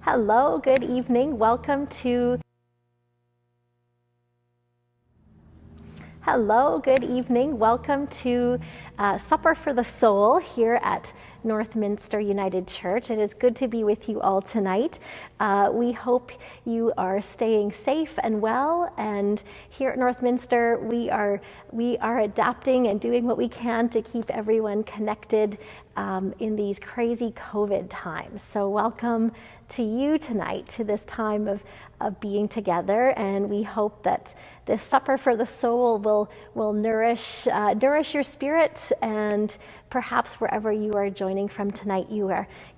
Hello, good evening. Welcome to Supper for the Soul here at Northminster United Church. It is good to be with you all tonight. We hope you are staying safe and well. And here at Northminster, we are adapting and doing what we can to keep everyone connected in these crazy COVID times. So welcome to you tonight to this time of being together, and we hope that this supper for the soul will nourish your spirit, and perhaps wherever you are joining from tonight, you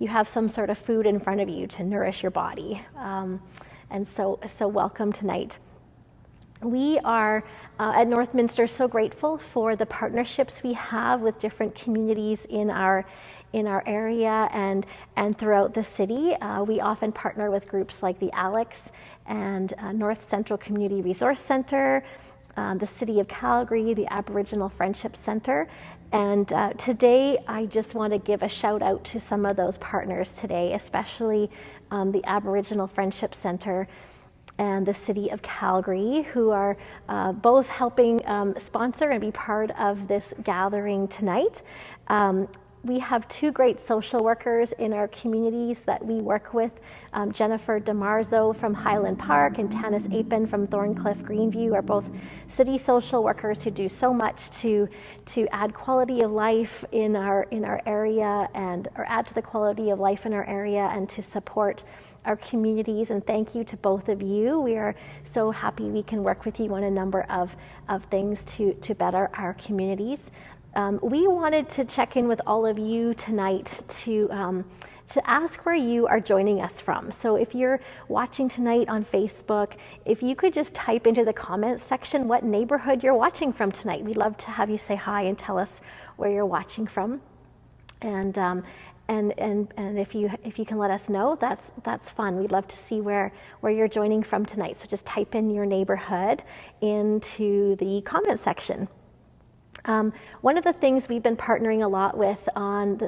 have some sort of food in front of you to nourish your body, and so welcome tonight. We are at Northminster so grateful for the partnerships we have with different communities in our area and throughout the city. We often partner with groups like the Alex and North Central Community Resource Center, the City of Calgary, the Aboriginal Friendship Center. And today I just want to give a shout out to some of those partners today, especially the Aboriginal Friendship Center and the City of Calgary, who are both helping sponsor and be part of this gathering tonight. We have two great social workers in our communities that we work with, Jennifer DeMarzo from Highland Park and Tanis Apin from Thorncliffe Greenview are both city social workers who do so much to add quality of life in our area or add to the quality of life in our area and to support our communities. And thank you to both of you. We are so happy we can work with you on a number of things to better our communities. We wanted to check in with all of you tonight to ask where you are joining us from. So if you're watching tonight on Facebook, if you could just type into the comments section what neighborhood you're watching from tonight. We'd love to have you say hi and tell us where you're watching from. And if you can let us know, that's fun. We'd love to see where you're joining from tonight. So just type in your neighborhood into the comment section. One of the things we've been partnering a lot with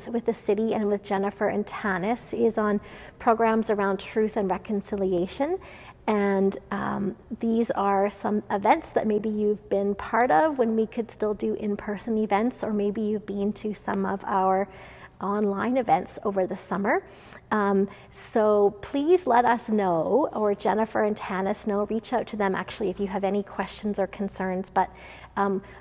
with the city and with Jennifer and Tanis is on programs around truth and reconciliation. And these are some events that maybe you've been part of when we could still do in-person events, or maybe you've been to some of our online events over the summer. So please let us know, or Jennifer and Tanis know, reach out to them actually if you have any questions or concerns. But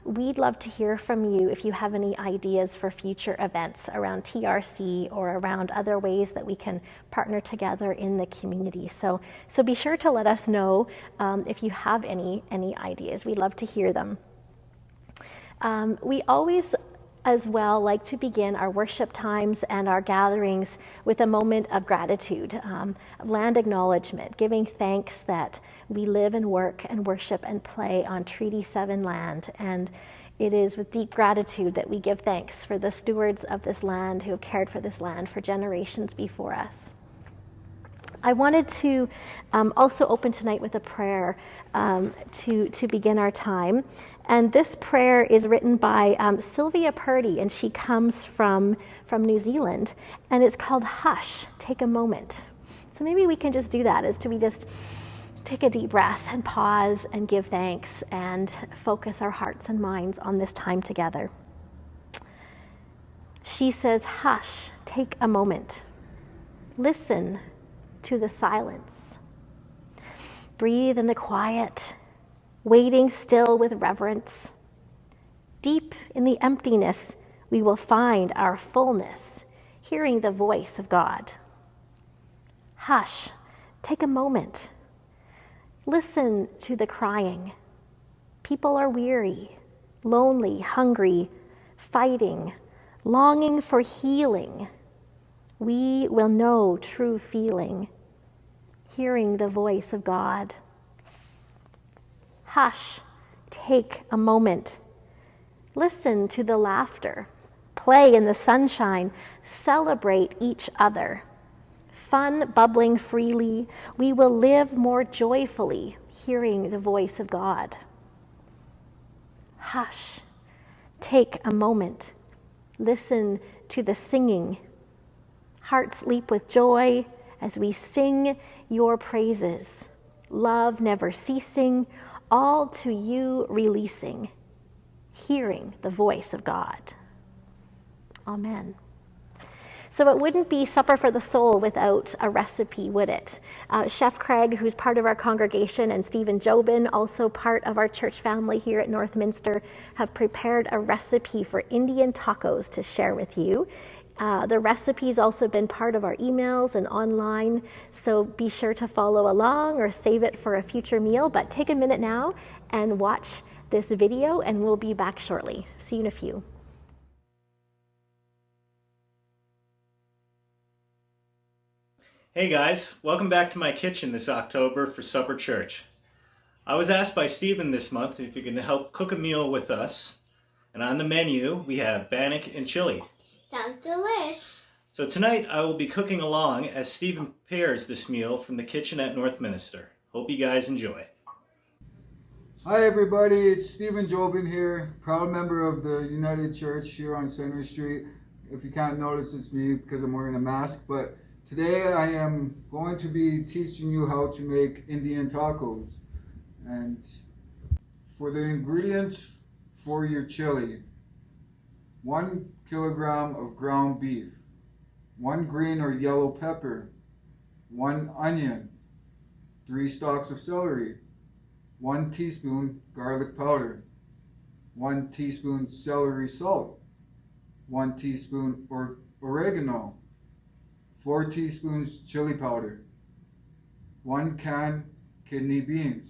we'd love to hear from you if you have any ideas for future events around TRC or around other ways that we can partner together in the community. So be sure to let us know if you have any ideas. We'd love to hear them. We always as well like to begin our worship times and our gatherings with a moment of gratitude, land acknowledgement, giving thanks that we live and work and worship and play on Treaty 7 land. And it is with deep gratitude that we give thanks for the stewards of this land who have cared for this land for generations before us. I wanted to also open tonight with a prayer to begin our time. And this prayer is written by Sylvia Purdy, and she comes from New Zealand. And it's called Hush, Take a Moment. So maybe we can just do that, we just take a deep breath and pause and give thanks and focus our hearts and minds on this time together. She says, hush, take a moment. Listen to the silence. Breathe in the quiet, waiting still with reverence. Deep in the emptiness, we will find our fullness, hearing the voice of God. Hush, take a moment. Listen to the crying. People are weary, lonely, hungry, fighting, longing for healing. We will know true feeling, hearing the voice of God. Hush, take a moment. Listen to the laughter, play in the sunshine, celebrate each other. Fun bubbling freely, we will live more joyfully, hearing the voice of God. Hush, take a moment. Listen to the singing. Hearts leap with joy as we sing your praises, love never ceasing, all to you releasing, hearing the voice of God. Amen. So it wouldn't be Supper for the Soul without a recipe, would it? Chef Craig, who's part of our congregation, and Stephen Jobin, also part of our church family here at Northminster, have prepared a recipe for Indian tacos to share with you. The recipe's also been part of our emails and online, so be sure to follow along or save it for a future meal, but take a minute now and watch this video, and we'll be back shortly. See you in a few. Hey guys, welcome back to my kitchen this October for Supper Church. I was asked by Stephen this month if you can help cook a meal with us, and on the menu we have Bannock and chili. Sounds delish. So tonight I will be cooking along as Stephen prepares this meal from the kitchen at Northminster. Hope you guys enjoy. Hi everybody, it's Stephen Jobin here, proud member of the United Church here on Center Street. If you can't notice, it's me because I'm wearing a mask, but today I am going to be teaching you how to make Indian tacos. And for the ingredients for your chili: 1 kilogram of ground beef, 1 green or yellow pepper, 1 onion, 3 stalks of celery, 1 teaspoon garlic powder, 1 teaspoon celery salt, 1 teaspoon oregano, 4 teaspoons chili powder, 1 can kidney beans,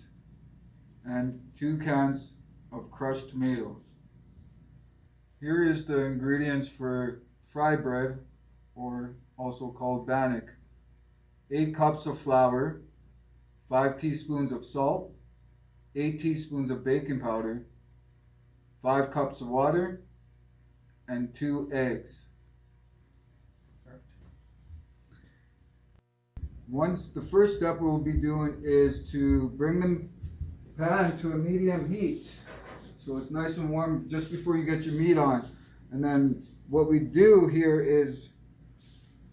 and 2 cans of crushed tomatoes. Here is the ingredients for fry bread, or also called bannock: 8 cups of flour, 5 teaspoons of salt, 8 teaspoons of baking powder, 5 cups of water, and 2 eggs. The first step we'll be doing is to bring the pan to a medium heat, so it's nice and warm just before you get your meat on. And then what we do here is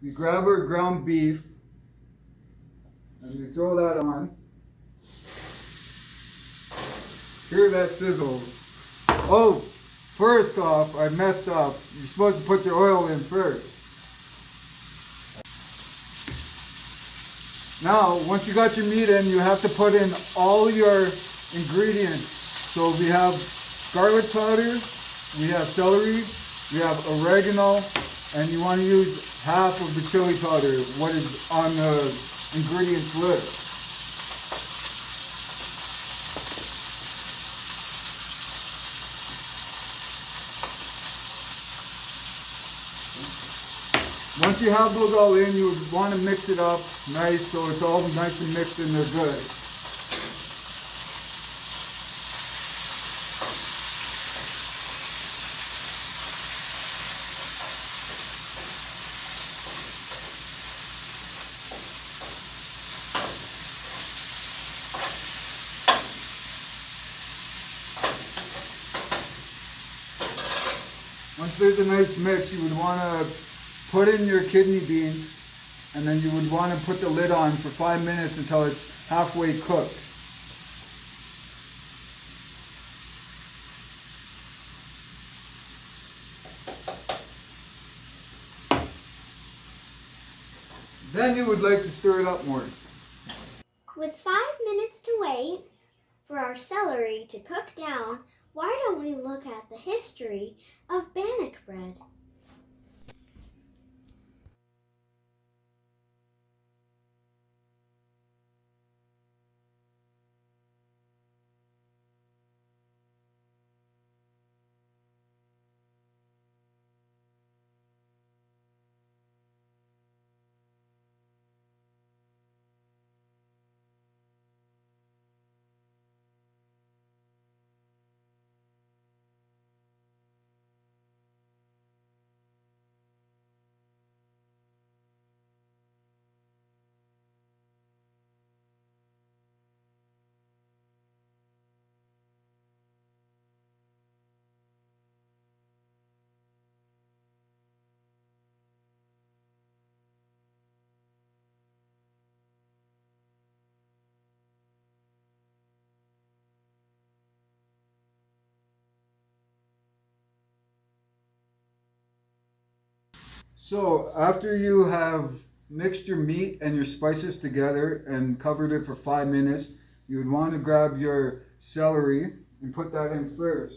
we grab our ground beef and we throw that on. Hear that sizzle. Oh, first off, I messed up. You're supposed to put your oil in first. Now, once you got your meat in, you have to put in all your ingredients. So we have garlic powder, we have celery, we have oregano, and you want to use half of the chili powder, what is on the ingredients list. Once you have those all in, you would want to mix it up nice so it's all nice and mixed and they're good. Once there's a nice mix, you would want to put in your kidney beans, and then you would want to put the lid on for 5 minutes until it's halfway cooked. Then you would like to stir it up more. With 5 minutes to wait for our celery to cook down, why don't we look at the history of bannock bread? So after you have mixed your meat and your spices together and covered it for 5 minutes, you would want to grab your celery and put that in first.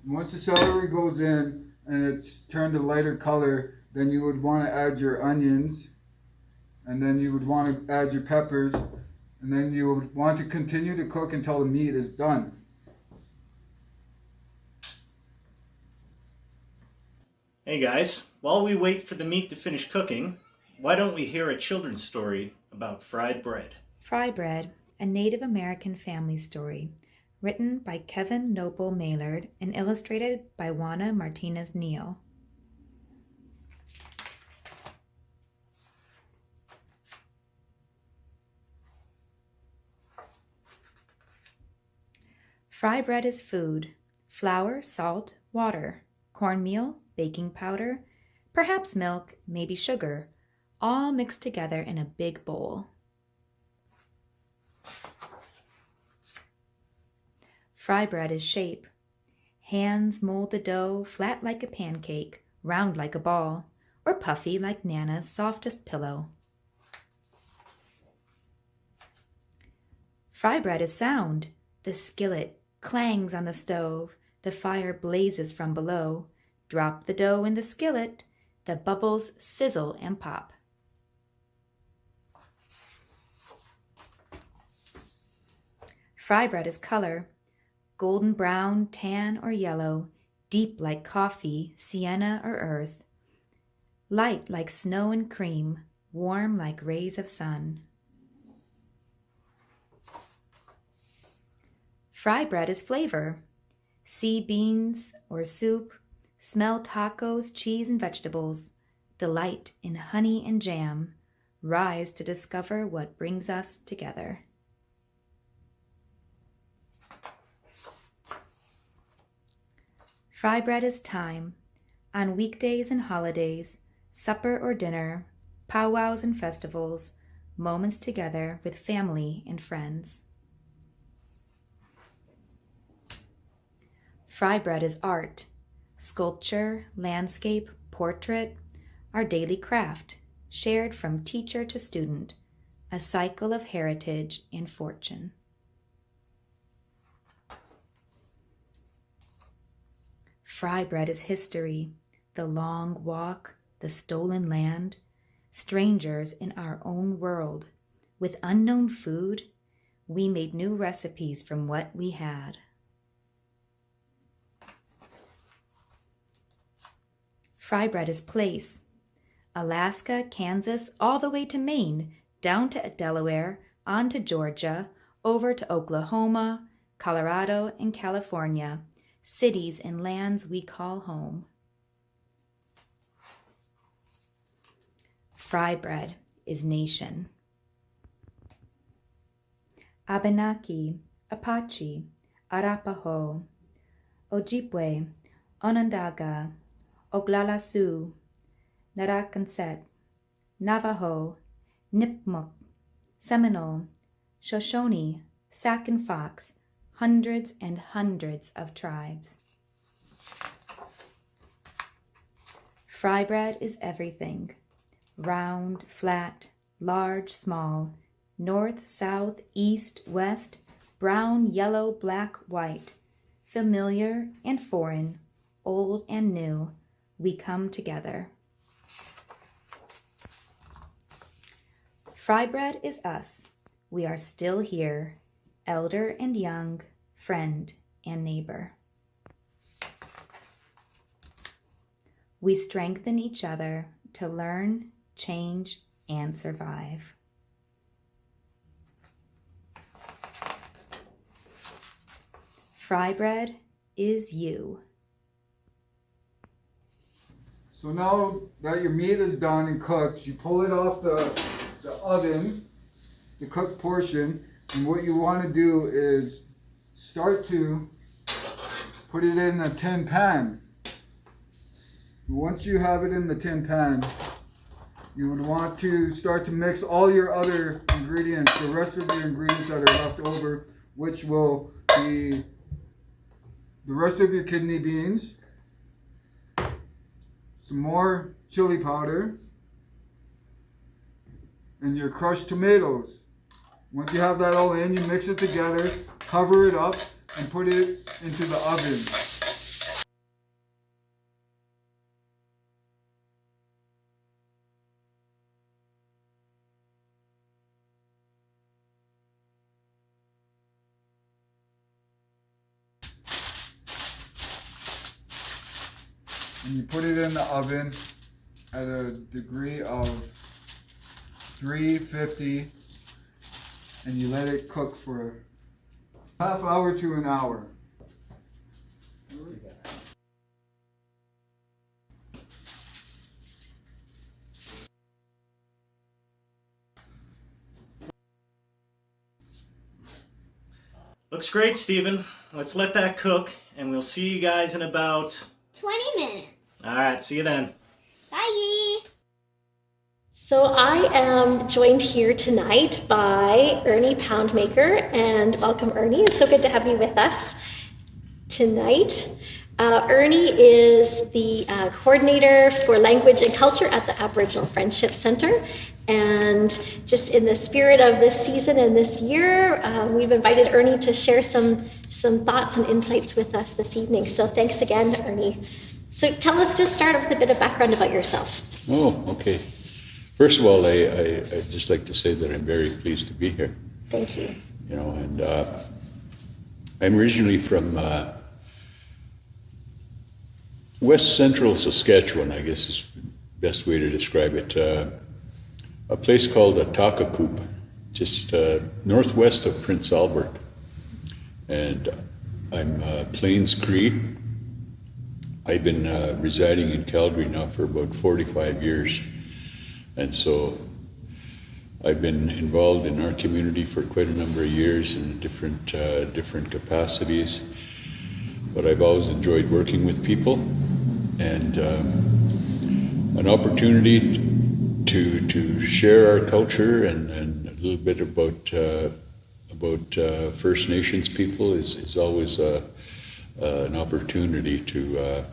Once the celery goes in and it's turned a lighter color, then you would want to add your onions, and then you would want to add your peppers, and then you would want to continue to cook until the meat is done. Hey guys, while we wait for the meat to finish cooking, why don't we hear a children's story about fried bread? Fry Bread, a Native American family story, written by Kevin Noble Maylard and illustrated by Juana Martinez Neal. Fry bread is food: flour, salt, water, cornmeal, baking powder, perhaps milk, maybe sugar, all mixed together in a big bowl. Fry bread is shape. Hands mold the dough flat like a pancake, round like a ball, or puffy like Nana's softest pillow. Fry bread is sound. The skillet clangs on the stove, the fire blazes from below. Drop the dough in the skillet, the bubbles sizzle and pop. Fry bread is color: golden brown, tan, or yellow, deep like coffee, sienna, or earth, light like snow and cream, warm like rays of sun. Fry bread is flavor: sea beans or soup, smell tacos, cheese, and vegetables, delight in honey and jam, rise to discover what brings us together. Fry bread is time: on weekdays and holidays, supper or dinner, powwows and festivals, moments together with family and friends. Fry bread is art: sculpture, landscape, portrait, our daily craft, shared from teacher to student, a cycle of heritage and fortune. Fry bread is history: the long walk, the stolen land, strangers in our own world. With unknown food, we made new recipes from what we had. Fry bread is place: Alaska, Kansas, all the way to Maine, down to Delaware, on to Georgia, over to Oklahoma, Colorado, and California, cities and lands we call home. Fry bread is nation: Abenaki, Apache, Arapaho, Ojibwe, Onondaga, Oglala Sioux, Narragansett, Navajo, Nipmuc, Seminole, Shoshone, Sac and Fox, hundreds and hundreds of tribes. Fry bread is everything: round, flat, large, small, north, south, east, west, brown, yellow, black, white, familiar and foreign, old and new, we come together. Fry bread is us. We are still here, elder and young, friend and neighbor. We strengthen each other to learn, change, and survive. Fry bread is you. So now that your meat is done and cooked, you pull it off the oven, the cooked portion, and what you want to do is start to put it in a tin pan. Once you have it in the tin pan, you would want to start to mix all your other ingredients, the rest of your ingredients that are left over, which will be the rest of your kidney beans, some more chili powder, and your crushed tomatoes. Once you have that all in, you mix it together, cover it up, and put it into the oven. And you put it in the oven at a degree of 350, and you let it cook for a half hour to an hour. Looks great, Stephen. Let's let that cook, and we'll see you guys in about 20 minutes. All right, see you then. Bye. So I am joined here tonight by Ernie Poundmaker, and welcome, Ernie. It's so good to have you with us tonight. Ernie is the coordinator for language and culture at the Aboriginal Friendship Center. And just in the spirit of this season and this year, we've invited Ernie to share some thoughts and insights with us this evening. So thanks again, Ernie. So tell us, just start with a bit of background about yourself. Oh, okay. First of all, I'd just like to say that I'm very pleased to be here. Thank you. You know, and I'm originally from West Central Saskatchewan, I guess is the best way to describe it. A place called Atakakoop, just northwest of Prince Albert. And I'm Plains Cree. I've been residing in Calgary now for about 45 years. And so I've been involved in our community for quite a number of years in different capacities. But I've always enjoyed working with people, and an opportunity to share our culture and a little bit about First Nations people is always an opportunity to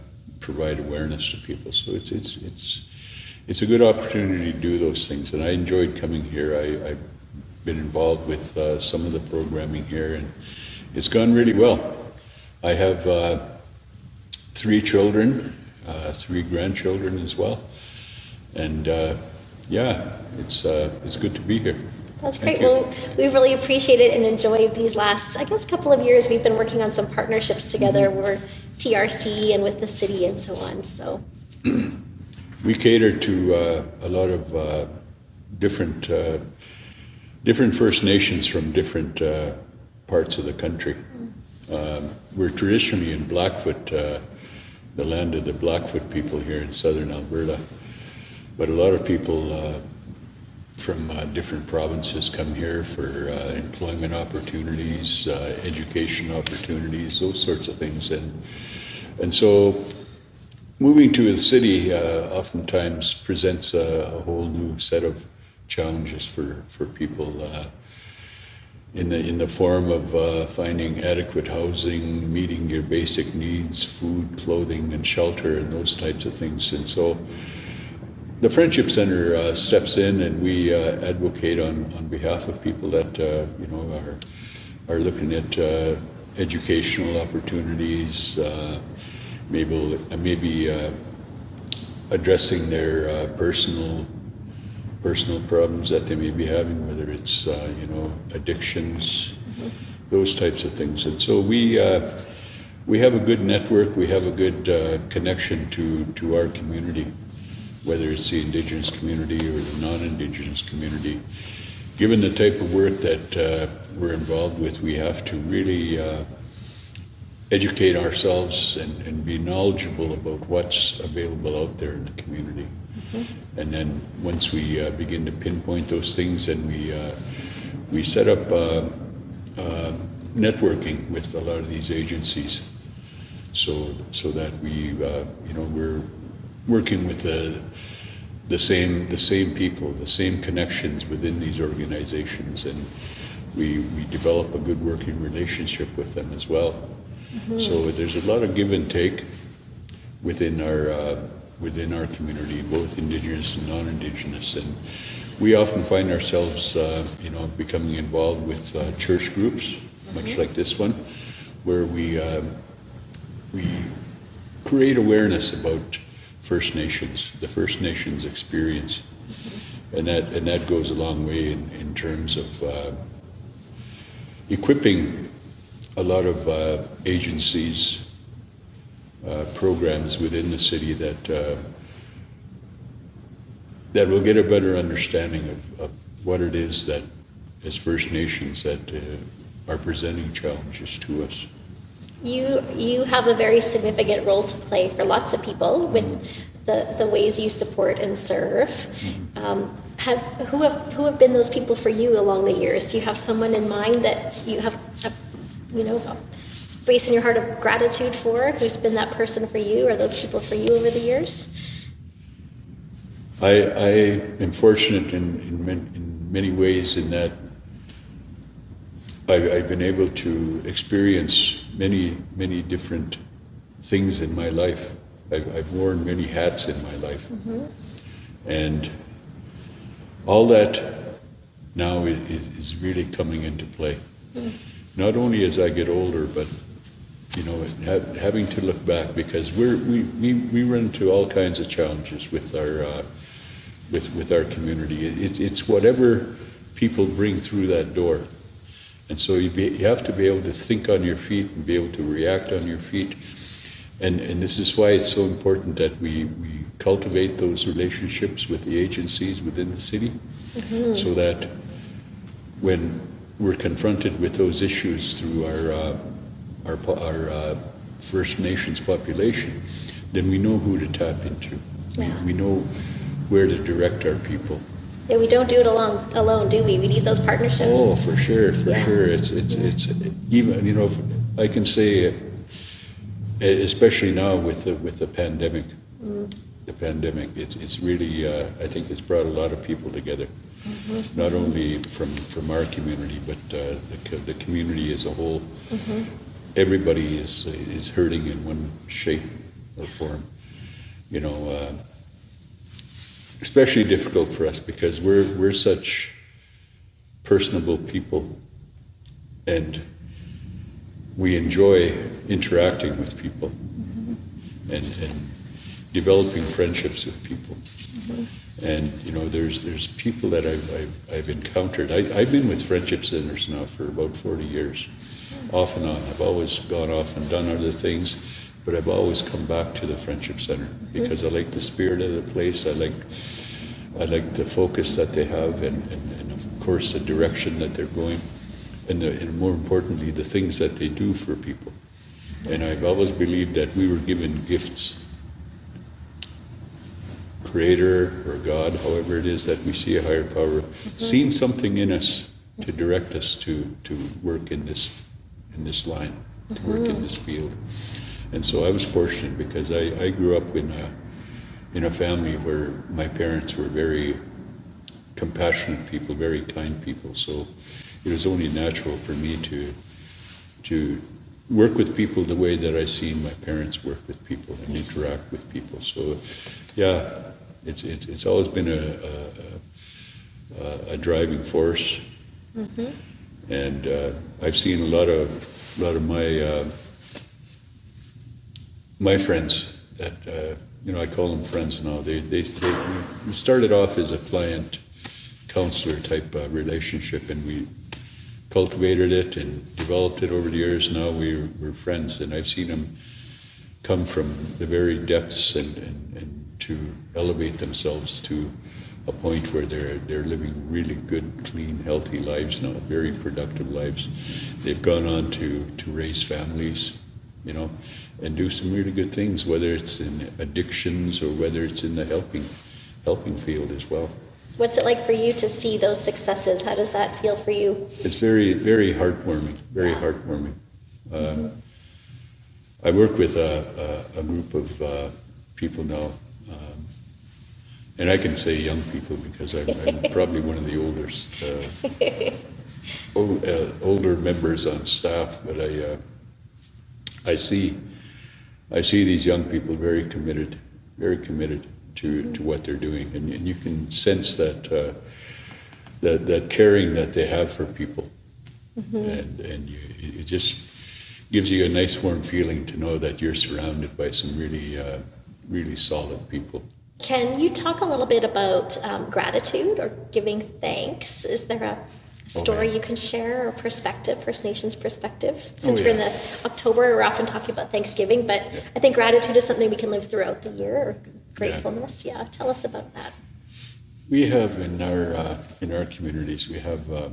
provide awareness to people. So it's a good opportunity to do those things, and I enjoyed coming here. I've been involved with some of the programming here, and it's gone really well. I have 3 children, 3 grandchildren as well, and yeah, it's good to be here. That's great. Well, we really appreciate it and enjoyed these last, I guess, couple of years. We've been working on some partnerships together. We're TRC and with the city and so on. So we cater to a lot of different First Nations from different parts of the country. We're traditionally in Blackfoot, the land of the Blackfoot people here in southern Alberta. But a lot of people from different provinces come here for employment opportunities, education opportunities, those sorts of things. And so moving to a city oftentimes presents a whole new set of challenges for people in the form of finding adequate housing, meeting your basic needs, food, clothing, and shelter, and those types of things. And so the Friendship Center steps in, and we advocate on behalf of people that are looking at educational opportunities, maybe addressing their personal problems that they may be having, whether it's addictions, those types of things. And so we have a good network, we have a good connection to our community, whether it's the Indigenous community or the non-Indigenous community. Given the type of work that we're involved with, we have to really educate ourselves and be knowledgeable about what's available out there in the community. Mm-hmm. And then once we begin to pinpoint those things, then we set up networking with a lot of these agencies, so that we're working with the same people, the same connections within these organizations, and we develop a good working relationship with them as well. Mm-hmm. So there's a lot of give and take within within our community, both Indigenous and non-Indigenous. And we often find ourselves, becoming involved with church groups, much like this one, where we create awareness about First Nations, the First Nations experience. And that goes a long way in terms of equipping a lot of agencies, programs within the city that will get a better understanding of what it is that, as First Nations, that are presenting challenges to us. You have a very significant role to play for lots of people with the ways you support and serve. Who have been those people for you along the years? Do you have someone in mind that you have a space in your heart of gratitude for, who's been that person for you, or those people for you over the years? I am fortunate in many ways in that I've been able to experience many different things in my life. I've worn many hats in my life. And all that now is really coming into play. Not only as I get older, but having to look back, because we run into all kinds of challenges with our community. It's whatever people bring through that door. And so you have to be able to think on your feet and be able to react on your feet. And this is why it's so important that we cultivate those relationships with the agencies within the city, so that when we're confronted with those issues through our First Nations population, then we know who to tap into. We know where to direct our people. Yeah, we don't do it alone, do we? We need those partnerships. Oh, for sure. It's even, I can say, especially now with the pandemic, it's really, I think it's brought a lot of people together, not only from our community, but the community as a whole. Everybody is hurting in one shape or form, especially difficult for us because we're such personable people, and we enjoy interacting with people and developing friendships with people. And there's people that I've encountered. I've been with Friendship Centers now for about 40 years, off and on. I've always gone off and done other things, but I've always come back to the Friendship Center because I like the spirit of the place. I like the focus that they have, and of course the direction that they're going, and more importantly, the things that they do for people. And I've always believed that we were given gifts. Creator or God, however it is that we see a higher power, seen something in us to direct us to work in this line, to work in this field. And so I was fortunate because I grew up in a family where my parents were very compassionate people, very kind people. So it was only natural for me to work with people the way that I seen my parents work with people and interact with people. So yeah, it's always been a driving force. And I've seen a lot of my friends that I call them friends now. They started off as a client counselor type relationship, and we cultivated it and developed it over the years. Now we're friends, and I've seen them come from the very depths and to elevate themselves to a point where they're living really good, clean, healthy lives now, very productive lives. They've gone on to raise families, and do some really good things, whether it's in addictions or whether it's in the helping field as well. What's it like for you to see those successes? How does that feel for you? It's very, very heartwarming, very heartwarming. I work with a group of people now, and I can say young people because I'm probably one of the older members on staff, but I see these young people very committed very committed to what they're doing, and you can sense that that caring that they have for people, and it just gives you a nice warm feeling to know that you're surrounded by some really solid people. Can you talk a little bit about gratitude or giving thanks? Is there a story you can share or perspective, First Nations perspective? Since we're in the October, we're often talking about Thanksgiving, but I think gratitude is something we can live throughout the year, or gratefulness. Yeah, tell us about that. We have in our communities, we have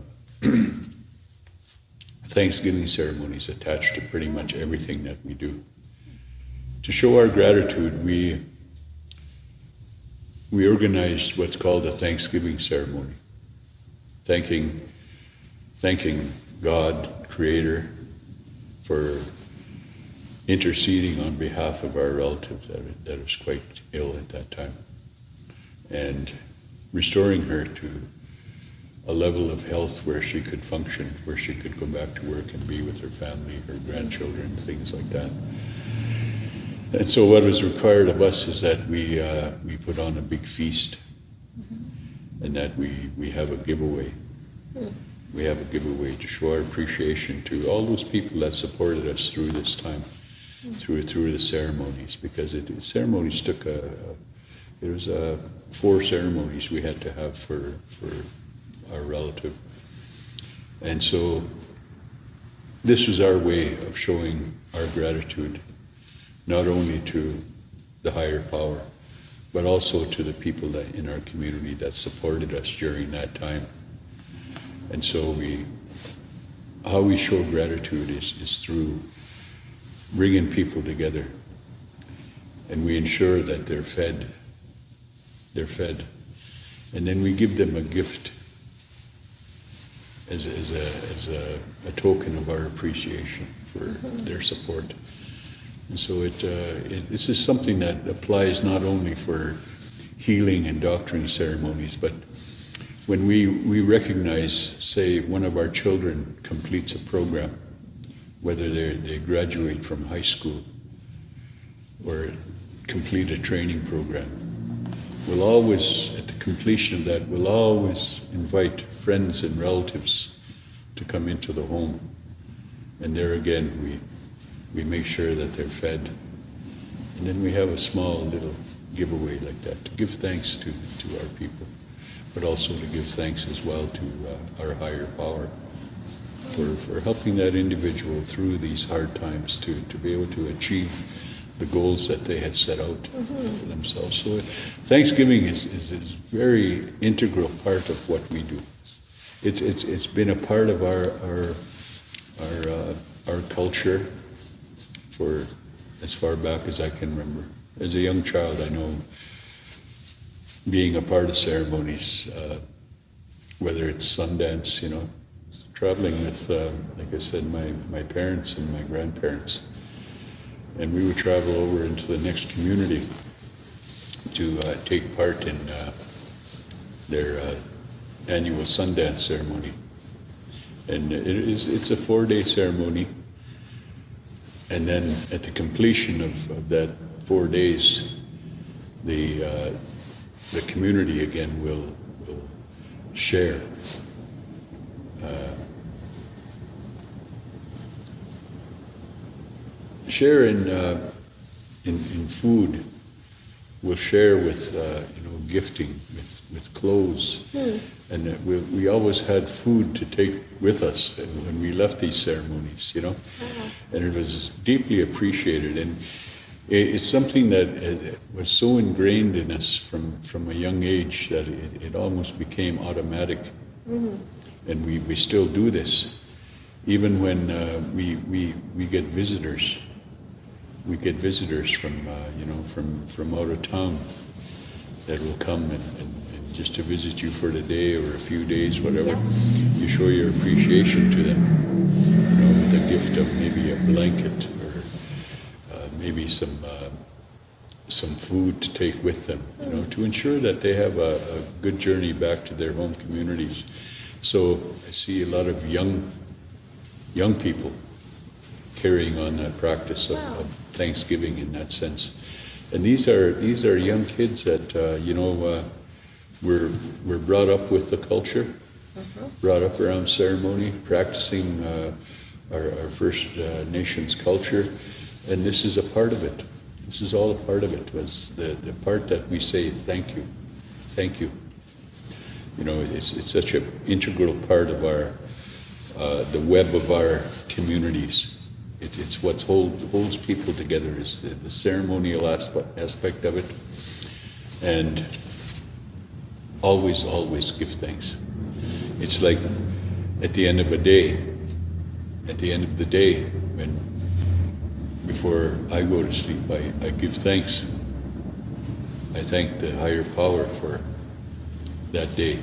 Thanksgiving ceremonies attached to pretty much everything that we do. To show our gratitude, we organized what's called a Thanksgiving ceremony, thanking God, Creator, for interceding on behalf of our relative that was quite ill at that time, and restoring her to a level of health where she could function, where she could go back to work and be with her family, her grandchildren, things like that. And so what was required of us is that we put on a big feast, and that we have a giveaway. We have a giveaway to show our appreciation to all those people that supported us through this time, through the ceremonies, because ceremonies took there was 4 ceremonies we had to have for our relative. And so this was our way of showing our gratitude, not only to the higher power, but also to the people that in our community that supported us during that time. And so how we show gratitude is through bringing people together, and we ensure that they're fed. And then we give them a gift as a token of our appreciation for their support. And so this is something that applies not only for healing and doctoring ceremonies, but when we recognize, say, one of our children completes a program, whether they graduate from high school or complete a training program, we'll always, at the completion of that, we'll always invite friends and relatives to come into the home. And there again, we make sure that they're fed. And then we have a small little giveaway like that to give thanks to our people, but also to give thanks as well to our higher power for helping that individual through these hard times to be able to achieve the goals that they had set out for themselves. So Thanksgiving is a very integral part of what we do. It's been a part of our culture for as far back as I can remember. As a young child, I know being a part of ceremonies, whether it's Sundance, traveling with, like I said, my parents and my grandparents. And we would travel over into the next community to take part in their annual Sundance ceremony. And it's a 4-day ceremony. And then at the completion of that 4 days, the community again will share. Share in food. We'll share with gifting, with clothes, and we always had food to take with us when we left these ceremonies, and it was deeply appreciated. And it's something that was so ingrained in us from a young age that it almost became automatic, and we still do this, even when we get visitors. We get visitors from out of town that will come and just to visit you for the day or a few days, whatever. You show your appreciation to them, with a gift of maybe a blanket or maybe some food to take with them, to ensure that they have a good journey back to their home communities. So I see a lot of young people carrying on that practice of Thanksgiving in that sense. And these are young kids that we're brought up with the culture, brought up around ceremony, practicing our First Nations culture, and this is a part of it. This is all a part of it. Was the part that we say thank you, thank you. You know, it's such an integral part of our the web of our communities. It's what holds people together is the ceremonial aspect of it, and always give thanks. It's like at the end of the day, before I go to sleep, I give thanks. I thank the higher power for that day.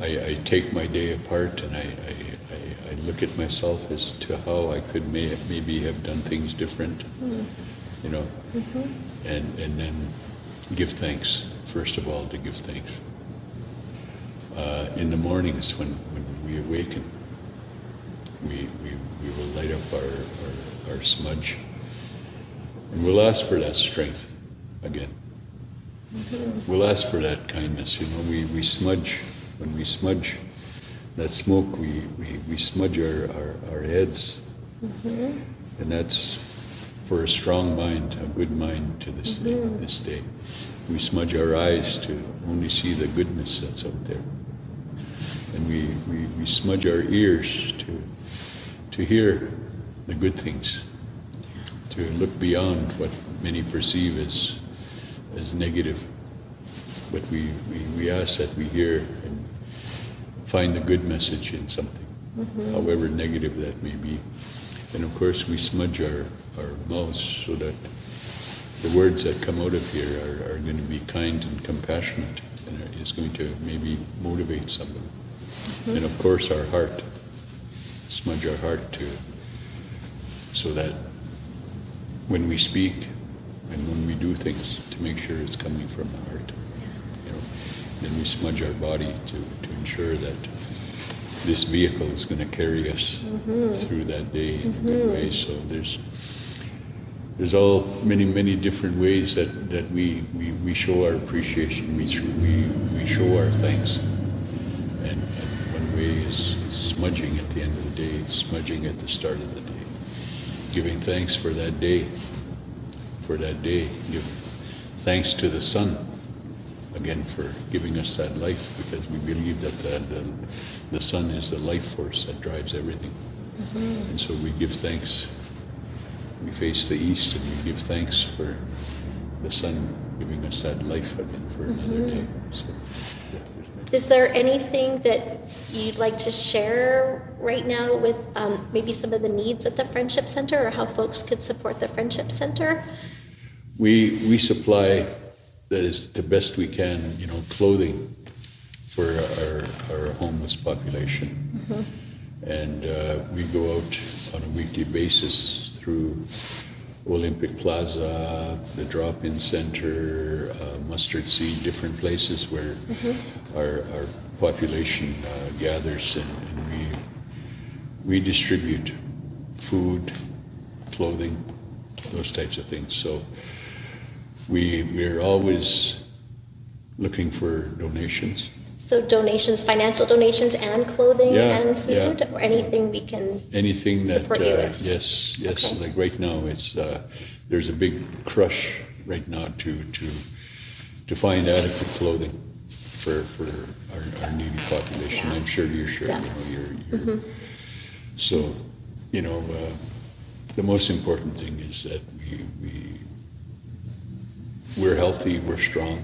I take my day apart and I look at myself as to how I could maybe have done things different, you know, and then give thanks. First of all, to give thanks. In the mornings when we awaken, we will light up our smudge, and we'll ask for that strength again. We'll ask for that kindness. You know, we smudge. When we smudge that smoke, we smudge our heads, and that's for a strong mind, a good mind to this day. We smudge our eyes to only see the goodness that's out there, and we smudge our ears to hear the good things, to look beyond what many perceive as negative. But we ask that we hear and find the good message in something, however negative that may be. And of course we smudge our mouths so that the words that come out of here are going to be kind and compassionate, and is going to maybe motivate somebody. And of course our heart, smudge our heart too, so that when we speak and when we do things, to make sure it's coming from the heart. You know, then we smudge our body to ensure that this vehicle is going to carry us through that day in a good way. So there's all many different ways that we show our appreciation. We show our thanks, and one way is smudging at the end of the day, smudging at the start of the day, giving thanks for that day. Give thanks to the sun again for giving us that life, because we believe that the sun is the life force that drives everything. And so we give thanks. We face the east and we give thanks for the sun giving us that life again for another day. So, Is there anything that you'd like to share right now with maybe some of the needs at the Friendship Center, or how folks could support the Friendship Center? We supply, that is the best we can, you know, clothing for our homeless population. And we go out on a weekly basis through Olympic Plaza, the drop-in center, Mustard Seed, different places where our population gathers, and we distribute food, clothing, those types of things. So we're always looking for donations. So donations, financial donations, and clothing and food, yeah. or anything we can Anything that support you with? yes. Okay. Like right now, it's there's a big crush right now to find adequate clothing for our needy population. Yeah. I'm sure you're Yeah. you're so the most important thing is that we're healthy, we're strong,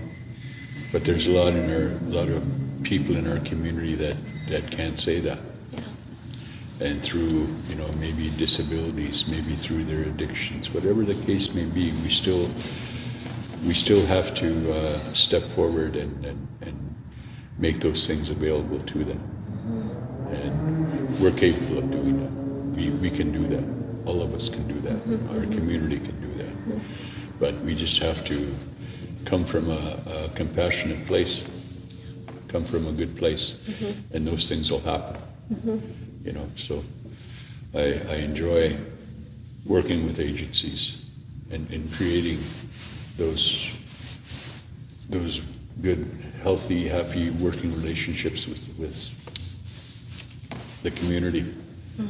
but there's a lot of people in our community that can't say that. Yeah. And through, you know, maybe disabilities, maybe through their addictions, whatever the case may be, we still have to step forward and make those things available to them. And we're capable of doing that. We can do that. All of us can do that. Our community can do that. But we just have to come from a compassionate place, come from a good place, and those things will happen. You know, so I enjoy working with agencies and creating those good, healthy, happy working relationships with the community.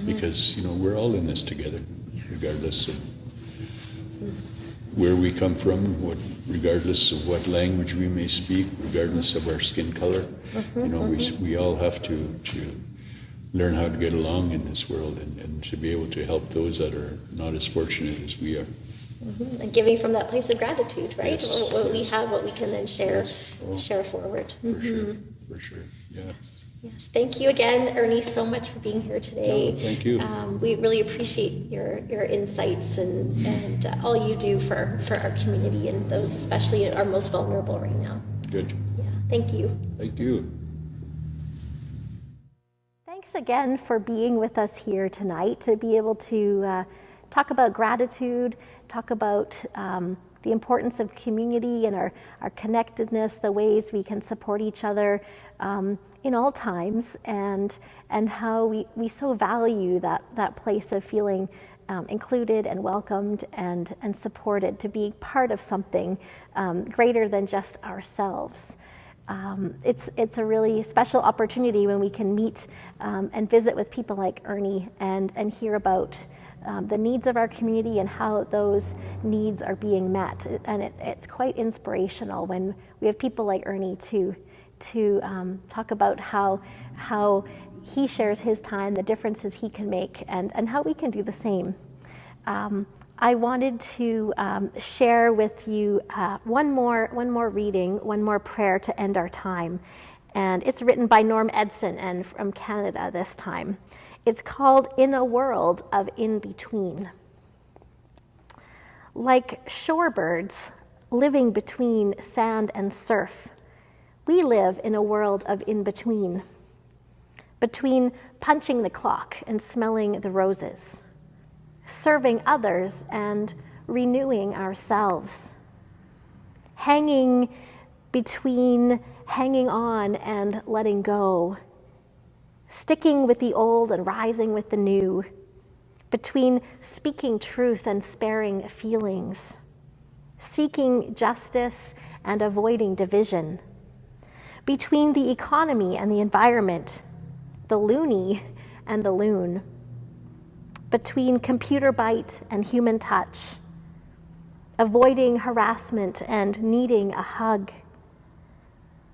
Because, we're all in this together, regardless of where we come from, regardless of what language we may speak, regardless of our skin color. We all have to learn how to get along in this world and to be able to help those that are not as fortunate as we are. And giving from that place of gratitude, right? Yes, What we have, what we can then share, Oh, share forward. for sure, yeah. Yes. Thank you again, Ernie, so much for being here today. Oh, thank you. We really appreciate your insights and all you do for our community and those especially are most vulnerable right now. Good. Yeah. Thank you. Thank you. Thanks again for being with us here tonight to be able to talk about gratitude, talk about the importance of community and our connectedness, the ways we can support each other in all times, and how we so value that place of feeling included and welcomed and supported, to be part of something greater than just ourselves. It's a really special opportunity when we can meet and visit with people like Ernie and hear about the needs of our community and how those needs are being met. And it's quite inspirational when we have people like Ernie to talk about how he shares his time, the differences he can make, and how we can do the same. I wanted to share with you one more reading, one more prayer to end our time. And it's written by Norm Edson and from Canada this time. It's called In a World of In-Between. Like shorebirds living between sand and surf, we live in a world of in-between. Between punching the clock and smelling the roses, serving others and renewing ourselves, hanging between hanging on and letting go, sticking with the old and rising with the new, between speaking truth and sparing feelings, seeking justice and avoiding division, between the economy and the environment, the loony and the loon, between computer bite and human touch, avoiding harassment and needing a hug,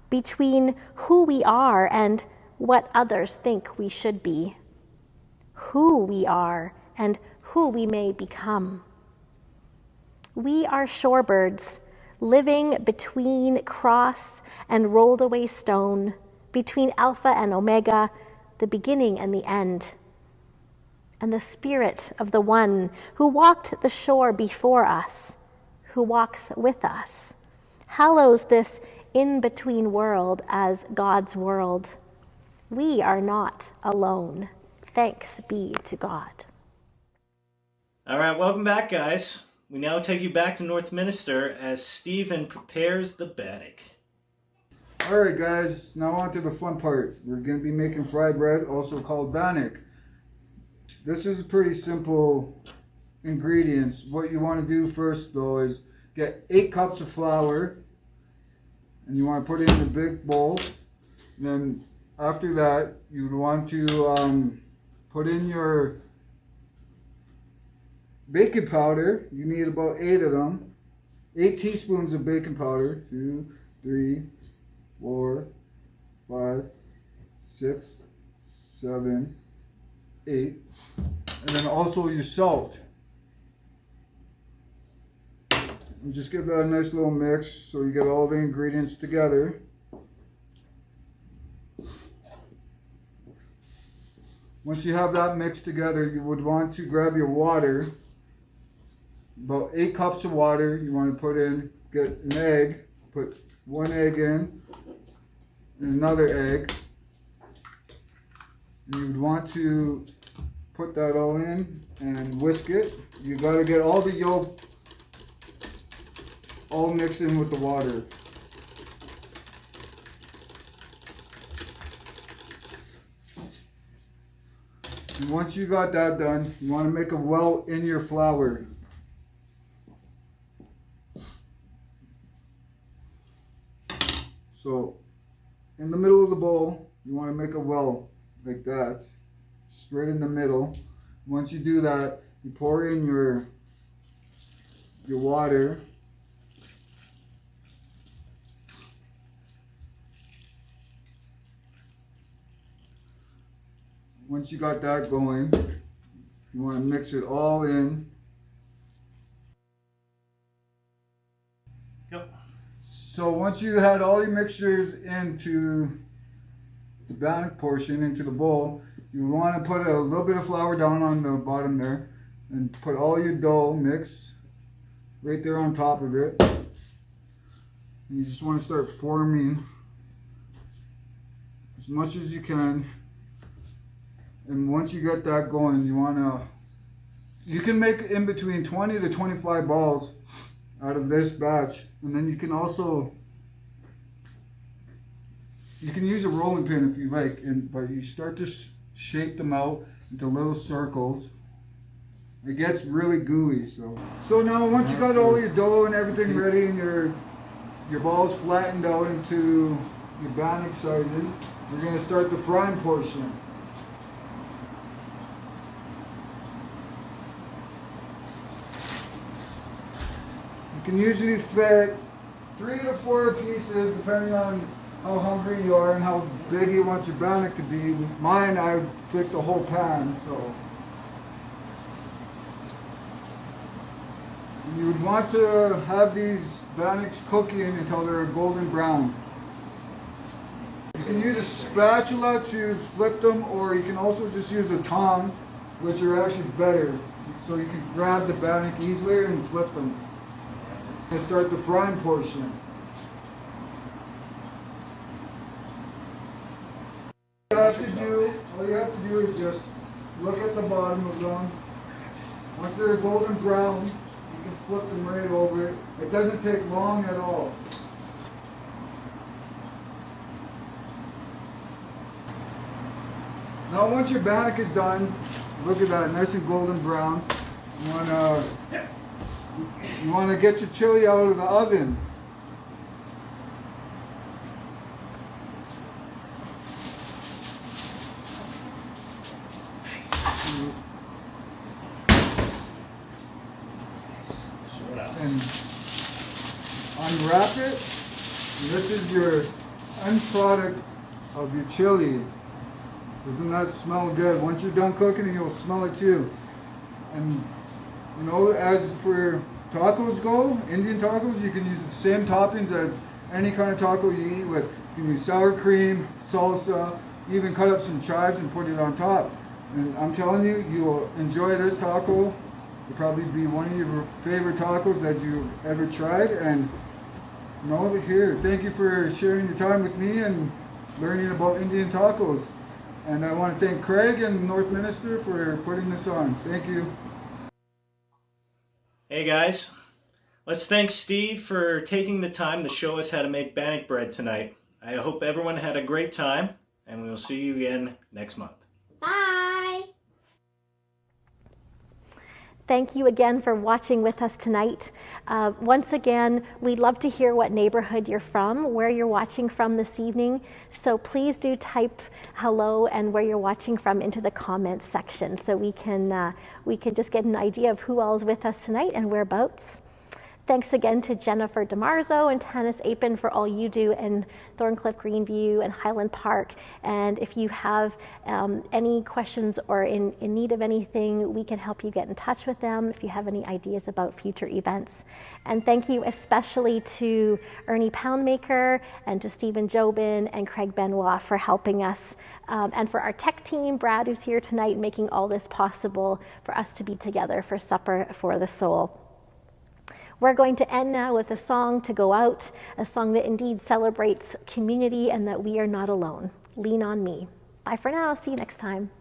between who we are and what others think we should be, who we are and who we may become. We are shorebirds living between cross and rolled away stone, between Alpha and Omega, the beginning and the end. And the spirit of the one who walked the shore before us, who walks with us, hallows this in-between world as God's world. We are not alone. Thanks be to God. All right, welcome back, guys. We now take you back to Northminster as Stephen prepares the Bannock. Alright guys, now on to the fun part. We're going to be making fried bread, also called Bannock. This is pretty simple ingredients. What you want to do first though is get 8 cups of flour, and you want to put it in a big bowl. And then after that, you would want to put in your baking powder. You need about 8 of them. 8 teaspoons of baking powder. 2, 3, 4, 5, 6, 7, 8. And then also your salt. And just give that a nice little mix so you get all the ingredients together. Once you have that mixed together, you would want to grab your water. About 8 cups of water you want to put in. Get an egg. Put 1 egg in. And another egg. And you would want to put that all in and whisk it. You got to get all the yolk all mixed in with the water. And once you got that done, you want to make a welt in your flour. So in the middle of the bowl, you want to make a well like that, straight in the middle. Once you do that, you pour in your water. Once you got that going, you want to mix it all in. Yep. So once you had all your mixtures into the Bannock portion, into the bowl, you want to put a little bit of flour down on the bottom there and put all your dough mix right there on top of it. And you just want to start forming as much as you can. And once you get that going, you can make in between 20 to 25 balls out of this batch. And then you can use a rolling pin if you like, but you start to shape them out into little circles. It gets really gooey. So now once you got all your dough and everything ready and your balls flattened out into your Bannock sizes, we're going to start the frying portion. You can usually fit 3 to 4 pieces depending on how hungry you are and how big you want your Bannock to be. Mine, I would fit the whole pan, so. You would want to have these Bannocks cooking until they're golden brown. You can use a spatula to flip them, or you can also just use a tongue, which are actually better. So you can grab the Bannock easily and flip them. And start the frying portion. All you have to do is just look at the bottom of them. Once they're golden brown, you can flip them right over. It doesn't take long at all. Now once your Bannock is done, look at that, nice and golden brown. You want to get your chili out of the oven. And unwrap it. And this is your end product of your chili. Doesn't that smell good? Once you're done cooking, you'll smell it too. And you know, as for tacos go, Indian tacos, you can use the same toppings as any kind of taco you eat with. You can use sour cream, salsa, even cut up some chives and put it on top. And I'm telling you, you will enjoy this taco. It'll probably be one of your favorite tacos that you've ever tried. And you know, here, thank you for sharing your time with me and learning about Indian tacos. And I want to thank Craig and Northminster for putting this on. Thank you. Hey guys, let's thank Steve for taking the time to show us how to make Bannock bread tonight. I hope everyone had a great time, and we'll see you again next month. Bye! Thank you again for watching with us tonight. Once again, we'd love to hear what neighborhood you're from, where you're watching from this evening. So please do type hello and where you're watching from into the comments section so we can just get an idea of who all is with us tonight and whereabouts. Thanks again to Jennifer DeMarzo and Tanis Apin for all you do in Thorncliffe, Greenview, and Highland Park. And if you have any questions or in need of anything, we can help you get in touch with them if you have any ideas about future events. And thank you especially to Ernie Poundmaker and to Stephen Jobin and Craig Benoit for helping us, and for our tech team, Brad, who's here tonight, making all this possible for us to be together for Supper for the Soul. We're going to end now with a song to go out, a song that indeed celebrates community and that we are not alone. Lean on me. Bye for now. See you next time.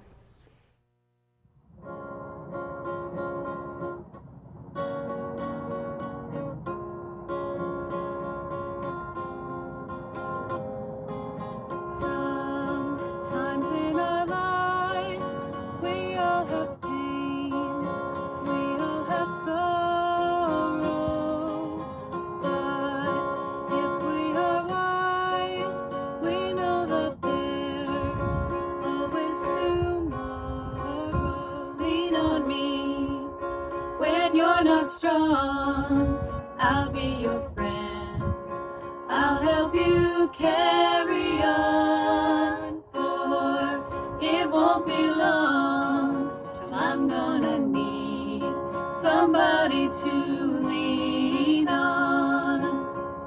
Sometimes in our lives, we all have pain, we all have sorrow. But if we are wise, strong, I'll be your friend. I'll help you carry on, for it won't be long till I'm gonna need somebody to lean on.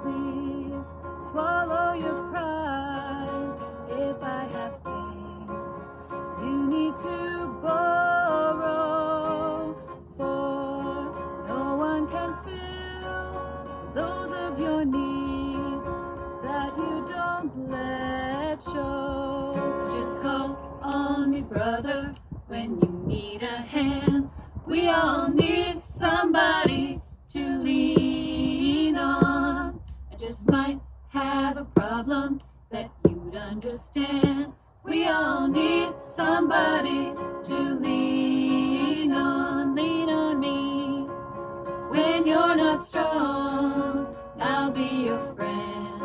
Please swallow your pride if I have things you need to borrow, for no one can fill those of your needs that you don't let show. So just call on me, brother, when you need a hand. We all need somebody to lean on. I just might have a problem that you'd understand. We all need somebody to lean on. Lean on me when you're not strong. I'll be your friend.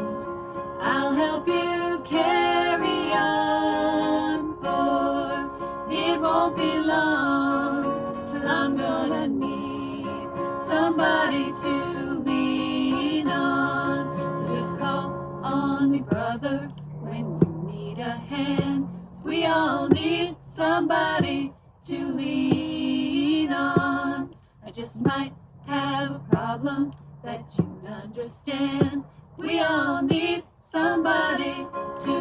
I'll help you carry on, for it won't be long till I'm gonna need somebody to lean on. So just call on me, brother, when you need a hand. 'Cause we all need somebody to lean on. I just might have a problem that you'd understand. We all need somebody to